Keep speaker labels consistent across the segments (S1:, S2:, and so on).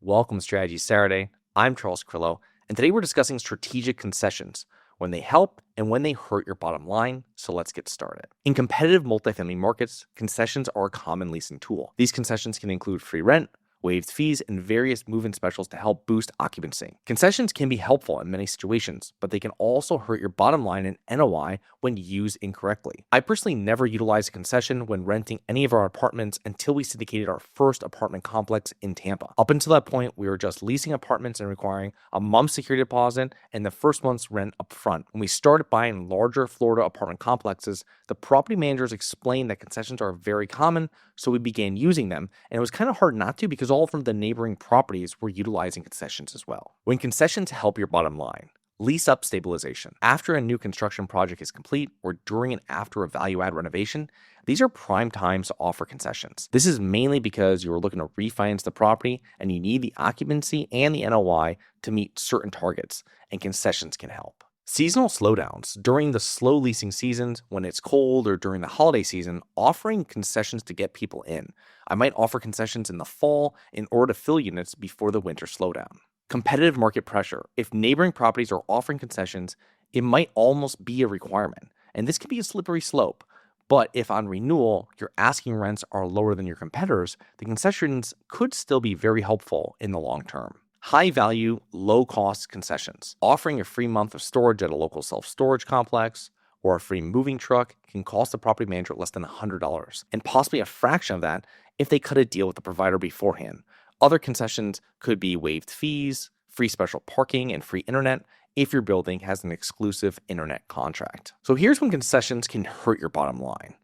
S1: Welcome to Strategy Saturday. I'm Charles Crillo, and today we're discussing strategic concessions, when they help and when they hurt your bottom line. So let's get started. In competitive multifamily markets, concessions are a common leasing tool. These concessions can include free rent, waived fees, and various move-in specials to help boost occupancy. Concessions can be helpful in many situations, but they can also hurt your bottom line and NOI when used incorrectly. I personally never utilized a concession when renting any of our apartments until we syndicated our first apartment complex in Tampa. Up until that point, we were just leasing apartments and requiring a month's security deposit and the first month's rent up front. When we started buying larger Florida apartment complexes, the property managers explained that concessions are very common, so we began using them, and it was kind of hard not to because all from the neighboring properties were utilizing concessions as well. When concessions help your bottom line, lease-up stabilization. After a new construction project is complete or during and after a value-add renovation, these are prime times to offer concessions. This is mainly because you are looking to refinance the property and you need the occupancy and the NOI to meet certain targets, and concessions can help. Seasonal slowdowns. During the slow leasing seasons, when it's cold, or during the holiday season, offering concessions to get people in. I might offer concessions in the fall in order to fill units before the winter slowdown. Competitive market pressure. If neighboring properties are offering concessions, it might almost be a requirement, and this can be a slippery slope. But if on renewal, your asking rents are lower than your competitors, the concessions could still be very helpful in the long term. High value, low cost concessions. Offering a free month of storage at a local self-storage complex or a free moving truck can cost the property manager less than $100, and possibly a fraction of that if they cut a deal with the provider beforehand. Other concessions could be waived fees, free special parking, and free internet if your building has an exclusive internet contract. So here's when concessions can hurt your bottom line.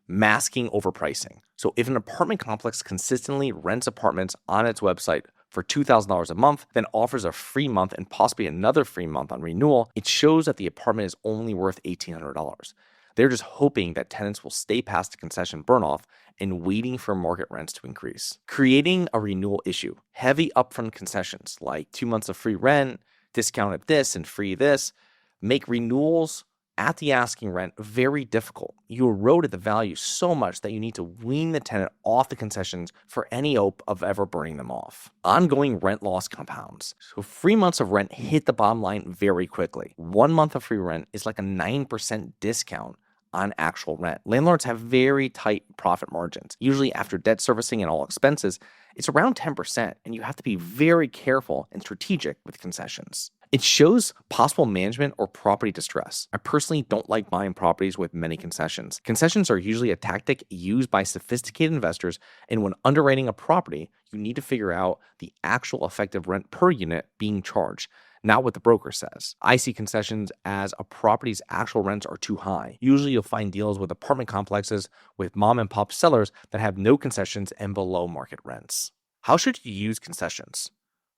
S1: Masking overpricing. So if an apartment complex consistently rents apartments on its website for $2,000 a month, then offers a free month and possibly another free month on renewal, it shows that the apartment is only worth $1,800. They're just hoping that tenants will stay past the concession burn-off and waiting for market rents to increase. Creating a renewal issue. Heavy upfront concessions like 2 months of free rent, discounted this and free this, make renewals at the asking rent very difficult. You eroded the value so much that you need to wean the tenant off the concessions for any hope of ever burning them off. Ongoing rent loss compounds. So 3 months of rent hit the bottom line very quickly. 1 month of free rent is like a 9% discount on actual rent. Landlords have very tight profit margins. Usually after debt servicing and all expenses, it's around 10%, and you have to be very careful and strategic with concessions. It shows possible management or property distress. I personally don't like buying properties with many concessions. Concessions are usually a tactic used by sophisticated investors, and when underwriting a property, you need to figure out the actual effective rent per unit being charged, not what the broker says. I see concessions as a property's actual rents are too high. Usually you'll find deals with apartment complexes with mom and pop sellers that have no concessions and below market rents. How should you use concessions?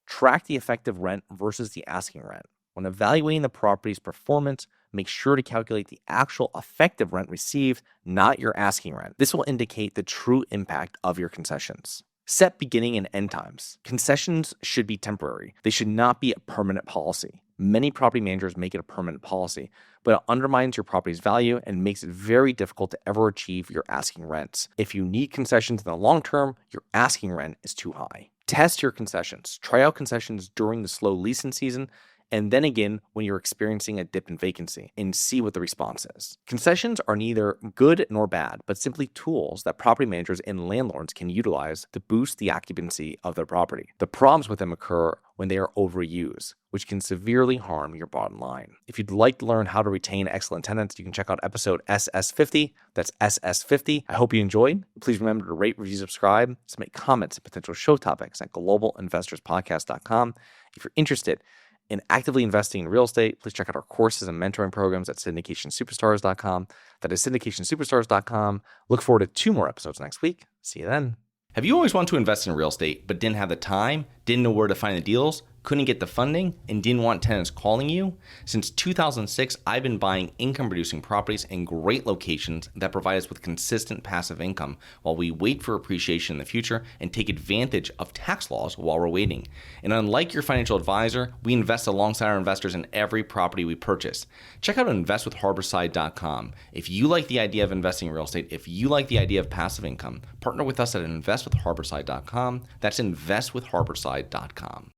S1: Track the effective rent versus the asking rent. When evaluating the property's performance, make sure to calculate the actual effective rent received, not your asking rent. This will indicate the true impact of your concessions. Set beginning and end times. Concessions should be temporary. They should not be a permanent policy. Many property managers make it a permanent policy, but it undermines your property's value and makes it very difficult to ever achieve your asking rents. If you need concessions in the long term, your asking rent is too high. Test your concessions. Try out concessions during the slow leasing season, and then again when you're experiencing a dip in vacancy, and see what the response is. Concessions are neither good nor bad, but simply tools that property managers and landlords can utilize to boost the occupancy of their property. The problems with them occur when they are overused, which can severely harm your bottom line. If you'd like to learn how to retain excellent tenants, you can check out episode SS50. That's SS50. I hope you enjoyed. Please remember to rate, review, subscribe, submit comments and potential show topics at globalinvestorspodcast.com. If you're interested in actively investing in real estate, please check out our courses and mentoring programs at syndicationsuperstars.com. That is syndicationsuperstars.com. Look forward to 2 more episodes next week. See you then.
S2: Have you always wanted to invest in real estate but didn't have the time, didn't know where to find the deals?
S1: couldn't get the funding, and didn't want tenants calling you? Since 2006, I've been buying income-producing properties in great locations that provide us with consistent passive income while we wait for appreciation in the future and take advantage of tax laws while we're waiting. And unlike your financial advisor, we invest alongside our investors in every property we purchase. Check out investwithharborside.com. If you like the idea of investing in real estate, if you like the idea of passive income, partner with us at investwithharborside.com. That's investwithharborside.com.